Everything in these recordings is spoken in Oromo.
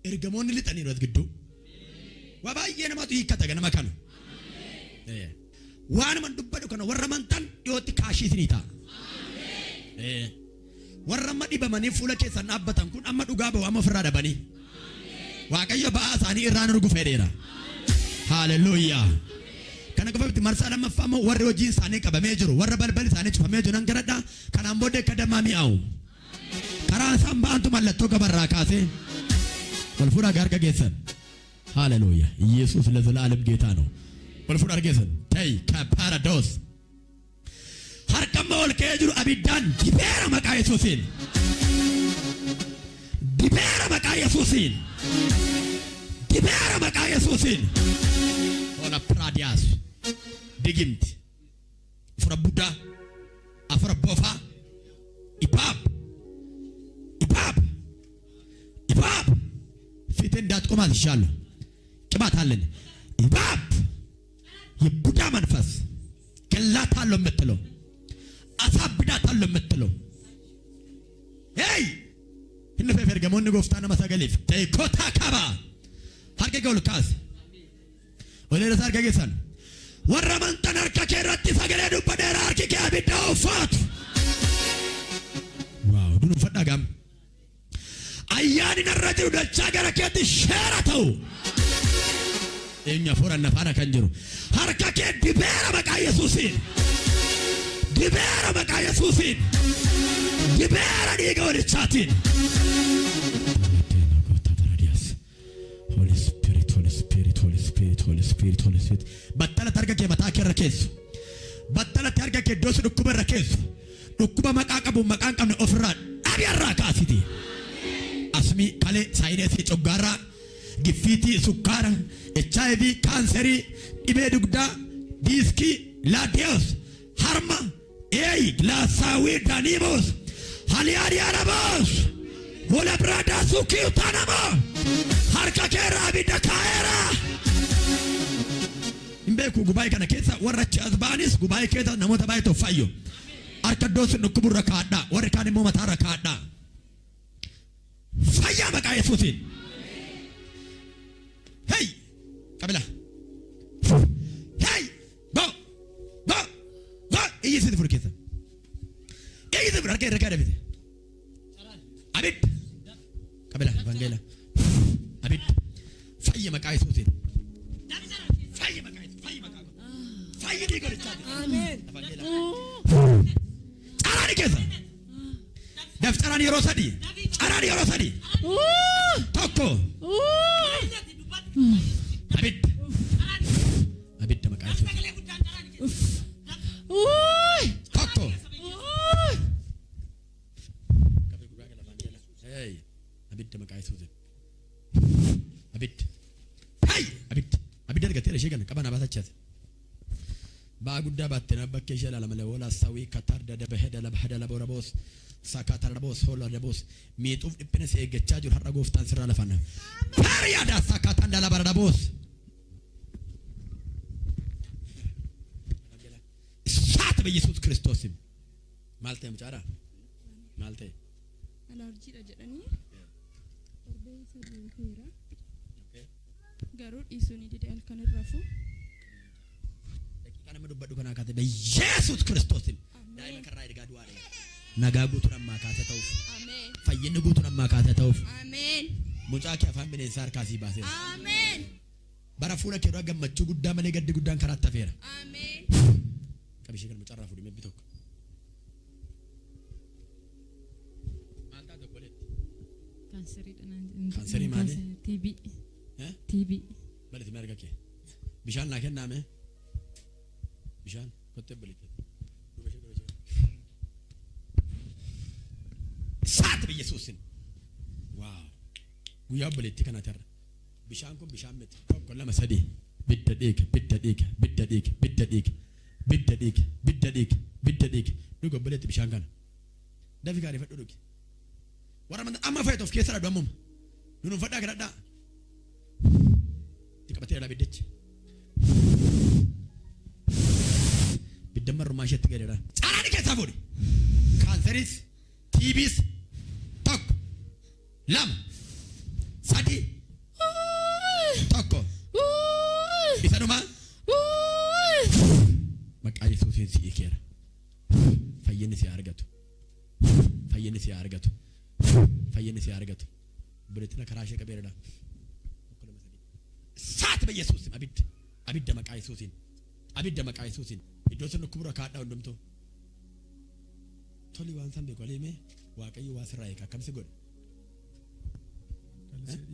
ergamoonni lixanii irratti gidduu waa baay'ee namatu hiikkata ganama kana waan man dubbadu kana warra mantan dhiyootti kaashii isinii ta'a warra amma dhibamanii fuula keessan dhaabbatan kun amma dhugaa ba'u amma ofirraa dhabanii waaqayyo ba'aa isaanii irraan urgu fedheera. Hallelujah. Kana qofatti marsaa lammaffaa immoo warri hojiin isaanii qabamee jiru warra balballi isaanii cufamee jiru nan garadha kanaan booddee akka dammaa mi'aawu karaa isaan ba'antu mallattoo gabarraa kaasee wal fuudhaa garga geessan. Hallelujah. ኢየሱስ ለዘላለም ጌታ ነው። wal fuudhaa geessan tay ከፓራዶስ harkama ol ka'ee jiru abiddaan dibeera maqaa Yesuusiin dibeera maqaa Yesuusiin dibeera maqaa Yesuusiin ona pradias digimti afura buddha afura bofa ibab fiትን እንዳትቆማት ይሻላል ቅባት አለን ibab የቡዳ መንፈስ ገላታለሁ የምትለው አሳብዳታለሁ የምትለው inni ergamoonni gooftaan nama sagaleef teekota qaba harka kee ol kaasi waleera harka keessan warra mantan harka kee irratti sagalee dubbadeera harki kee abidda uffaatu waaw dunuunfadhaa gam ayyaani narra jiru dachaa gara keetti sheera ta'u eenyu afuura nafaana kan jiru harka kee dibeera maqaa Yesuusiin dibeera maqaa Yesuusiin dibeera dhiiga walichaatiin. Holy Spirit battala targa kee mataa kee rakeessu battala targa kee doos dhukkuba rakeessu dhukkuba maqaa qabu maqaan qabne ofirraa dhaabiyarraa kaasiti asmi kalee saayinasii coggaarraa giffiitii sukkaara HIV kaanserii dhibee dugdaa diiskii laadeos harma laasaawii daaniimoos haliyaadiyyaanamoos wala biraadaa suukii utaanamoo harka kee irraa abidda kaa'eera. Imbeeku gubaa'ee kana keessa warra as ba'anis gubaa'ee keessa namoota baay'eetu fayyo harka doos dhukkuburra kaadhaa warri kaan immoo mataarra kaadhaa fayyaa maqaa Yesuusiin. Hey qabila hey go iyyisitti furu keessa iyyisitti furu harka irra kaadha bite abid qabila evangeela abid fayya maqaa Yesuusiin. Carani keessa daftaraan yeroo sadii carani yeroo sadii tokko abidda maqaa Yesuusiin tokko abidda maqaa Yesuusiin abidda argatee ishee kana qabana baatachaati baaguddaa baattena bakkee ishee laalamale wala saawii katar dadabaheda labahada laborabos sakatar labos hola labos miixuuf dhiphina si eeggachaa jiru har'a gooftaan sirraa lafanna baariyaada sakatan dalabarabos saat በኢየሱስ ክርስቶስ ማልተ ምጫራ ማልተ አለርጂ ደጀደኒ ኦርቤሳ ዲንኩራ ጋሩድ ኢሱኒ ዲዳል ከነራፉ ደቂቃ ነመዱ በዱ ከና ካተ በኢየሱስ ክርስቶስ ዳይ መከራ ይደጋዱ አለ ነጋጉቱን አማካተተው አሜን ፈየንጉቱን አማካተተው አሜን ሙጫኪ አፋን በኔ ሳርካሲ ባሴ አሜን በራፉለ ከዶ ገመቹ ጉዳ መለ ገድ ጉዳን ከራተፈረ አሜን ከብሽ ግን መጨራፉ ዲመብቶክ ማልታ ደቆለት ካንሰሪ ማለት ቲቢ ማለት የሚያርጋከ ቢሻን ናከናመ ቢሻን ከተበለከ ሳት በኢየሱስን ዋው ጉያ በለቲ ከናተር ቢሻን ኮ ቢሻን መት ኮ ለመሰዲ ቢደዲክ ዱጎ በለቲ ቢሻን ካና ዳፊ ጋር ይፈዱክ ወራመን አማ ፋይት ኦፍ ኬሰራ ደሞም ኑኑ ፈዳ ገረዳ ዲቀበቴ ላ ቢደች ቢደመር ማሸት ገረዳ ጻራኒ ከሳፎዲ ካን kaanseris, tiibis, tokko, lama, sadi, tokko. Isa dhumaa maqaa Yesuusiin si hiikeera. Fayyinni si argatu. Fayyinni si argatu. Fayyinni si argatu. Bireetina karaa ishee qabeeradha. Saat በኢየሱስም አብድ መቃ ኢየሱስን አብድ መቃ ኢየሱስን ኢዶትን ኩብራ ካዳ ወንድምቶ ቶሊ ዋንሳን በቆሌሜ ዋቀዩ ዋስራይ ካከምስ ጎድ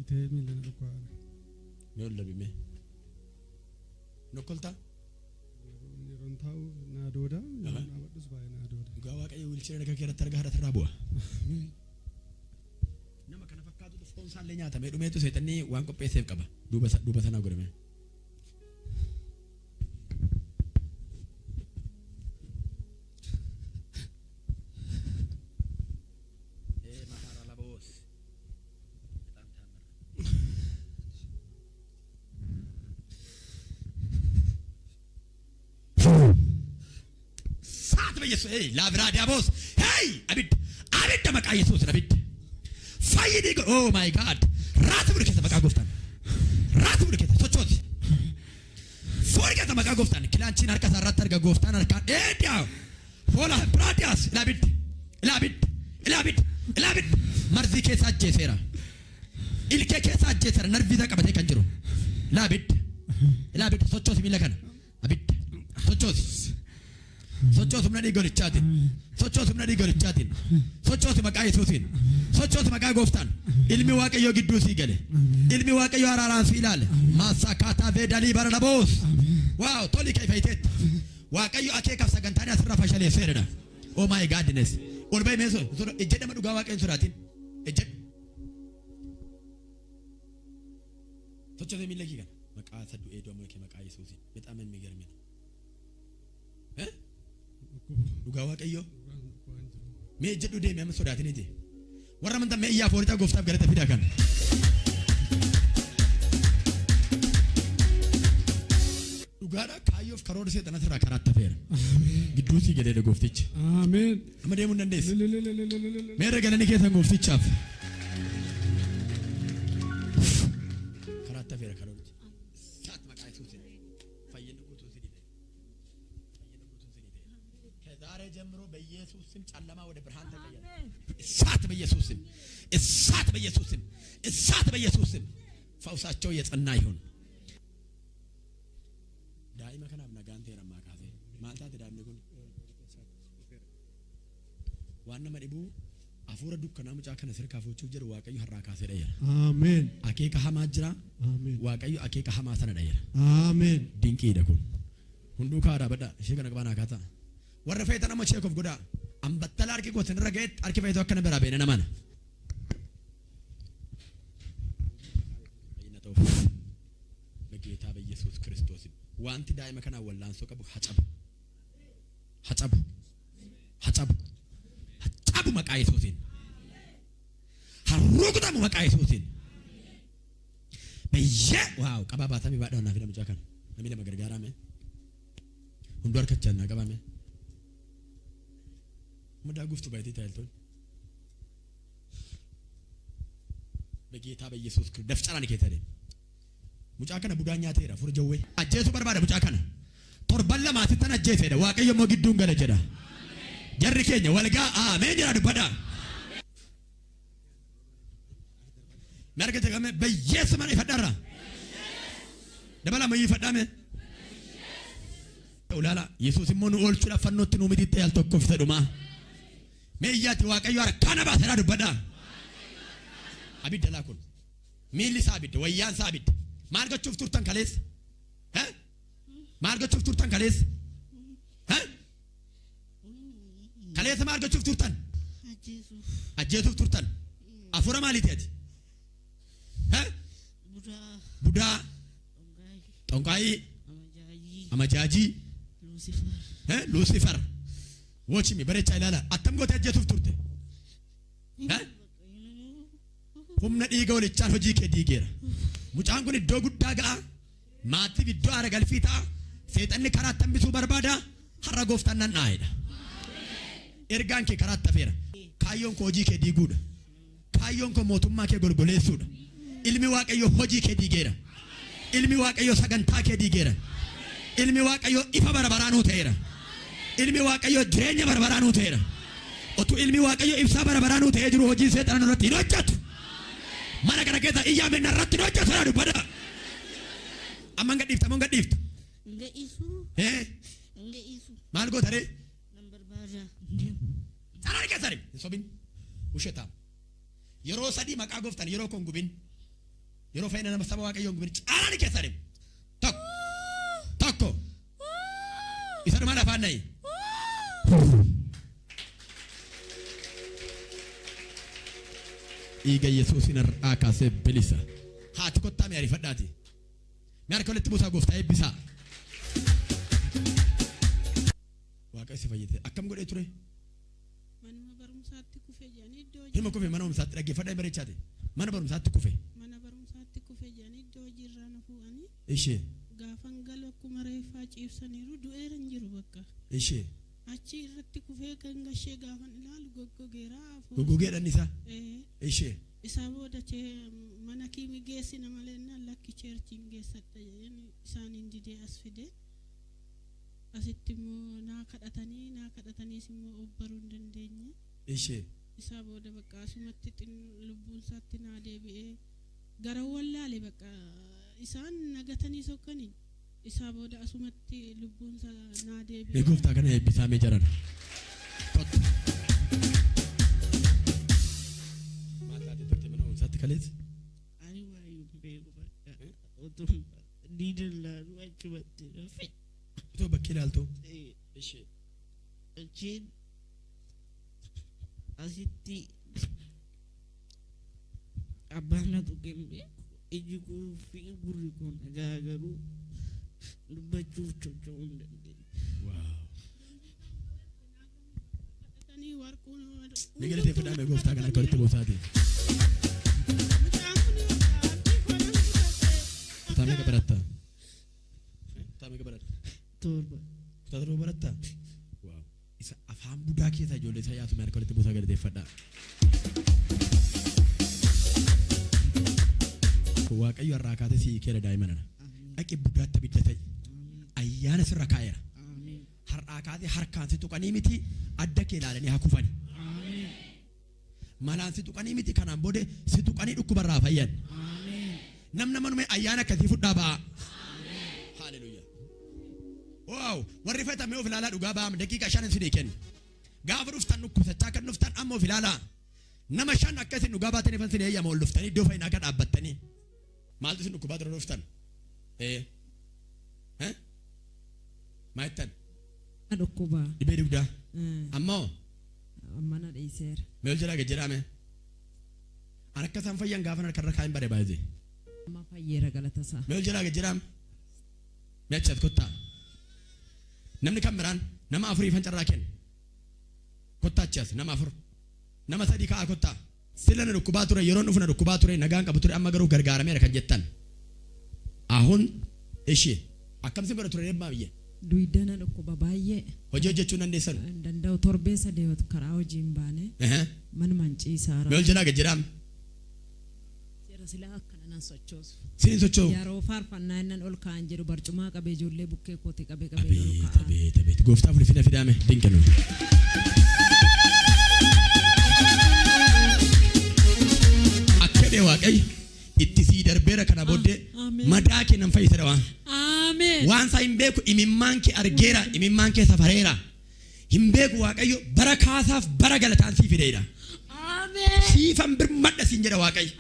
ኢቴሚ ለነቋ ኖለብሜ ኖኮልታ ሮንታው ናዶዳ ናበዱስ ባይ ናዶዳ ጋዋቀዩ ዊልቸር ነገከረ ተርጋራ ተራቦ nama kana fakkaatu dhufoon isaallee nyaatame dhumeetu seexanni waan qopheesseef qaba duuba sanaa godhame. saat በኢየሱስ ላብራዲያቦስ አብድ መቃ ኢየሱስ አብድ fayyini oh my god raatu burketa maqaa gooftaan raatu burketa sochooti forgeta maqaa gooftaan kilaanchiin harka isaa irratti arga gooftaan harkaan eediyaa hola braadiyaas ilaabid marzii keessa ajjeeseera ilkee keessa ajjeeseera narviisa qabatee kan jiru ilaabid sochooti miila kana abid sochooti humna dhiigolichaatiin sochooti maqaa Yesuusiin sochooti maqaa gooftaan ilmi waaqayyoo gidduu sii gale ilmi waaqayyoo araaraan sii ilaale maasakaataa veedalii baranaboos waaw toli kee fayiteet waaqayyo akeekaaf sagantaan asirraa fashaleesseedha oh my godness ol ba'i meeso ejjedhama dhugaa waaqayyoon sodaatiin ejjedhu sochooti miila kee kana maqaa saddu eedoo amma kee maqaa Yesuusiin በጣም የሚገርም ነው dhugaa waaqayyoo mee jedhu deeme amma sodaatiniti warra amantaa mee iyyaa foorichaa gooftaaf galata fidaa kan dhugaadha kaayyoof karoora seexana irraa karaatti feera gidduu sii galee gooftichi አሜን amma deemuu dandeessi mee regalanii keessan gooftichaaf karaatti feera karoorichi saat maqaa Yesuusiin fayyinni guutuu si dide ከዛሬ ጀምሮ በኢየሱስ ስም ጨለማ ወደ ብርሃን ተቀየረ። እሳት በኢየሱስ ስም እሳት በኢየሱስ ስም ፈውሳቸው የጸና ይሁን። ዳይማ ከናብ ነጋንቴ ረማካቴ ማልታት ዳምኒ ኩን ዋና መዲቡ አፉረ ዱከና ሙጫ ከነ ስርካፎቹ ጀር ዋቀዩ ሐራካሴ ደየረ አሜን አኬካ ሐማ ጅራ አሜን ዋቀዩ አኬካ ሐማ ሰነ ደየረ አሜን ዲንቂ ደኩን ሁንዱ ካዳ በዳ ሸገነ ቀባና ካታ warra feeta nama cheekof goda ambattala arki gotin rageet arki feeto akkana bira beena namana ayina tawf በጌታ በኢየሱስ ክርስቶስ ዋንቲ ዳይማ kana wallanso qabu hacabu maqaa Yesuusiin harruqutamu maqaa Yesuusiin biyya waaw qababatami baadha naaf nama jaakan namni nama gargaarame hundu harkachaa qabame መዳ ጉፍቱ ባይቴ ታይልቶን በጌታ በኢየሱስ ክርስቶስ ደፍጫራን ከታደ ሙጫከነ ቡዳኛ ተራ ፉርጀዌ አጀቱ በርባደ ሙጫከነ ቶርበለ ማትተና ጀፈደ ዋቀየ ሞግዱን ገለጀዳ ጀርኬኛ ወልጋ አሜን ይራዱ በዳ መርገተ ከመ በኢየሱስ ማን ይፈዳራ ደበላ ማን ይፈዳመ ኡላላ ኢየሱስ ሞኑ ኦልቹ ለፈኖት ነው ምትት ያልተኮፍ ተዱማ meeyyati waaqayyo arkana baasera dubbada abidda laakun miilli saabid wayyaan saabid maal gochuuf turtan kalees maal gochuuf turtan kalees kalees maal gochuuf turtan ajjeesuuf turtan afura maalitiati budaa tonqaayi amajaaji lucifer Watch me, barecha ilala. Atam gote ajjeesuuf turte. Humna dhiiga walichaan hojii kee diigeera. Mucaan kun iddoo guddaa ga'a. Maatiif iddoo aara galfii ta'a. Seexanni karaa tambisuu barbaada. Har'a gooftaan nan dhaayedha. ergaan kee karaa tafeera. Kaayyoon koo hojii kee diiguudha. Kaayyoon koo mootummaa kee golgoleessuudha. Ilmi Waaqayyoo hojii kee diigeera. Ilmi Waaqayyoo sagantaa kee diigeera. Ilmi Waaqayyoo ifa barbaraanuu ta'eera. Ilmi Waaqayyoo jireenya barbaraanuu ta'eera. Otu ilmi Waaqayyoo ibsaa barbaraanuu ta'ee jiru hojii seexanaan irratti hin hojjetu. Mana kana keessa iyyaamina irratti hin hojjetu jedhu bada. Amma gadhiifta moo gadhiifta? Ngaisu. Ngaisu. Maal goota ree? Nambar baja. Sarari keessari. Sobin. Ushetaa. Yeroo sadii maqaa gooftan yeroo kon gubin. Yeroo fayyina nama saba Waaqayyoo gubin. Sarari keessari. Tokko. Isa maal afaan nayi? Iga Yesuusin irraa kaasee bilisa. Haati kottaa mi ariifadhaati. Mi harka walitti buusaa gooftaa eebbisaa. Waaqayyo si fayyite. Akkam godhee ture? Manuma barumsaatti kufe jedhanii iddoo Hilma kufe mana barumsaatti dhaggeeffadhaa bareechaate. Mana barumsaatti kufe. mana barumsaatti kufe jedhanii iddoo hojiirraa na fuudhanii Ishee. gaafan galu akkuma reeffaa ciibsaniiru du'eera hin jiru bakka. Ishee. Achi irratti kufee kan gashee gaafan ilaalu goggogeera afur. Goggogeedhaan isaa. Ishee. Isaa booda mana kiimi geessina malee naan lakki cheerchiin geessadha jedheen isaaniin didee as fide. Asitti immoo naa kadhataniis immoo obbaruu hin dandeenye. Ishee. Isaa booda bakka asumatti lubbuun isaatti naa deebi'ee gara wallaale bakka isaan nagatanii sokkanii. Isaa booda asumatti lubbuun isaa naa deebi'ee. Gooftaa kana eebbisaa mee jaran. Maataati turte mana barumsaatti kalees. Ani waayuu beeku bakka otoo diidallaaru achumatti rafe. Otoo bakkee ilaaltu. Ishee. Achiin asitti abbaan na tuqeen beeku iji koo fi gurri koo nagaa garuu dubbachuuf socho'uu hin dandeenye. Ni galateeffadhaa mee gooftaa kana akka walitti buusaatiin. Kutaa meeqa baratta? Kutaa meeqa baratta? Torba. Kutaa torba baratta? Isa afaan budaa keessa ijoollee isaa yaatu mee akka walitti buusaa galateeffadhaa. Waaqayyo irraa kaatee si keera daa'ima nana. Dhaqi budaatti abidda ta'e. Ayyaana sirra kaa'eera. Har'aa kaatee harkaan si tuqanii miti adda kee ilaalanii haa kufani. Malaan si tuqanii miti kanaan booda si tuqanii dhukkubarraa fayyan. Namna manumee ayyaana akkasii fudhaa ba'a. Haaleluyyaa. Waaw warri fayyadamee of ilaalaa dhugaa ba'aam daqiiqa 5 si kennu. Gaafa dhuftan dhukkubsachaa kan dhuftan amma of ilaalaa. Nama 5 akkasiin dhugaa baatanii fan sin eeyyama ol dhuftanii iddoo fayyinaa kan dhaabbattanii. Maaltu sin dhukkubaa dura dhuftan? Maayittan? Dhukkuba. Dhibee dugdaa? Ammoo? Mana dhiiseera. Meel jedhaa gajjiraame? An akka isaan fayyan gaafa harkarra kaa'in bare baay'ee. Amma fayyeera galatasaa. Meel jedhaa gajjiraame? Meechat kottaa. Namni kan biraan nama 4 fancarraa kenna. Kottaa achi as nama 4. Nama 3 ka'a kottaa. Sila na dhukkubaa ture yeroon dhufu na dhukkubaa ture nagaan qabu ture amma garuu gargaarameera kan jettan. Ahun ishee akkam si bara ture eebbaa biyya. Duwidana dhukkuba baay'ee. Hojii hojjechuu dandeessan. Danda'u torbee sadee karaa hojii hin baane. Manuma ciisaara. Meel jedhaa gajjiraame? Jira silaa akkana nan sochoosu. Siin socho'u. Yeroo faarfannaa innan ol kaa'an jedhu barcumaa qabee ijoollee bukkee kootee qabee ol kaa'an. Abeet gooftaaf ulfina fidaame dinqinu. Akkadee Waaqayyo itti sii darbeera kana booddee madaa kee nan fayyisa waan. Waan isaa hin beeku imimmaan kee argeera imimmaan kee safareera. Hin beeku Waaqayyo bara kaasaaf bara galataan sii fideedha. Siifan birmadha siin jedha Waaqayyo.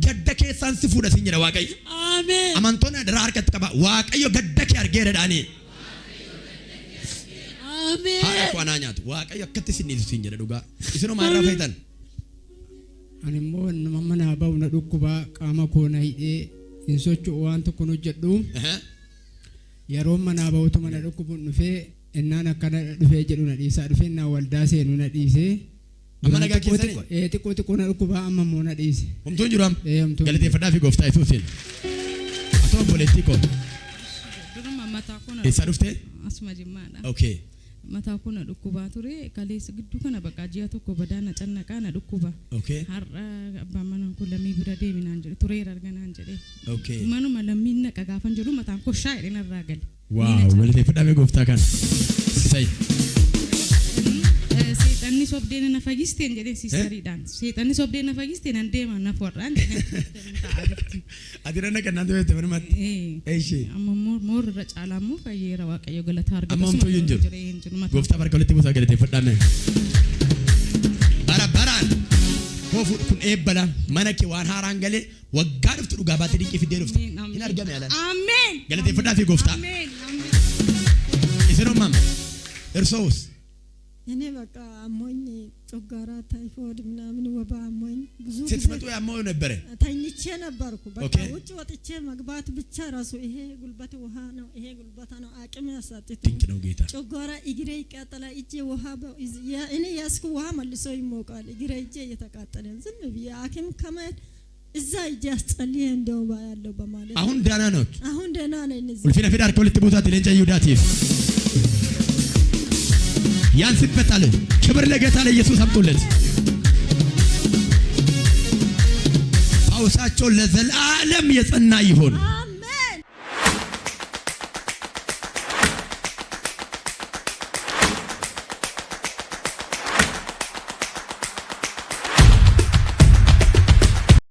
Gadda keessaan si fuudha siin jedha Waaqayyo. Amantoonni adaraa harkatti qaba Waaqayyo gadda kee argeera dhaanii. Haadha koo anaa nyaatu Waaqayyo akkatti sinniisu siin jedha dhugaa. Isinoo maalirraa fayyitan? Ani immoo nama manaa ba'u na dhukkubaa qaama koo na hidhee hin socho'u waan tokko hojjedhu. Yeroo manaa ba'utu mana dhukkubuun dhufee innaan akkana dhufee jedhu na dhiisaa dhufee innaan waldaa seenu na dhiisee. Amma nagaa keessanii? Xiqqoo na dhukkubaa amma immoo na dhiise. Homtuun jiru am? Galateeffadhaa fi gooftaa Yesuusiin. Asoo obboleettii koo. Duruma mataa kun eessa dhuftee? asuma Jimmaadha. Okay. mataa koo na dhukkubaa ture kaleessa gidduu kana bakka ji'a tokko badaana cannaqaa na dhukkuba har'a abbaan manaa kun lammii bira deeminaan jedhe tureera arganaan jedhe manuma lammiin naqa gaafan jedhu mataan koo shaa'een irraa gale waaw galateeffadhamee gooftaa kan say seexanni sobdeen na fagisteen jedhe siistariidhaan seexanni sobdeen na fagisteen an deema na forraan adirana kannaan ta'e manumatti eeshi amma moor irra caalaa immoo fayyeera waaqayyo galataa argatu amma amtoo hin jiru gooftaa barka walitti buusaa galateeffadhamee baraan koofu kun eebbala mana kee waan haaraan galee waggaa dhuftu dhugaa baatee dinqii fiddee dhuftu hin argame alaan ameen galateeffadhaa fi gooftaa isin uumam irsoos እኔ በቃ አሞኝ ጮጋራ ታይፎይድ ምናምን ወባ አሞኝ ብዙ ስትመጡ ያመው ነበር ተኝቼ ነበርኩ በቃ ውጭ ወጥቼ መግባት ብቻ ራሱ ይሄ ጉልበት ውሃ ነው ይሄ ጉልበት ነው አቅም ያሳጥተኝ ድንቅ ነው ጌታ ጮጋራ እግሬ ይቃጠላ እጄ ውሃ እኔ ያስኩ ውሃ መልሶ ይሞቃል እግሬ እጄ እየተቃጠለ ዝም ብዬ ሐኪም ከመሄድ እዛ እጄ አስጸልዬ እንደው ባያለው በማለት አሁን ደህና ነው አሁን ደህና ነኝ ወልፊና ፌዳር ከሁለት ቦታ ተለንጨ ይውዳት ያንስበታል ክብር ለጌታ ለኢየሱስ አምጡለት ፈውሳቸው ለዘላለም የጸና ይሁን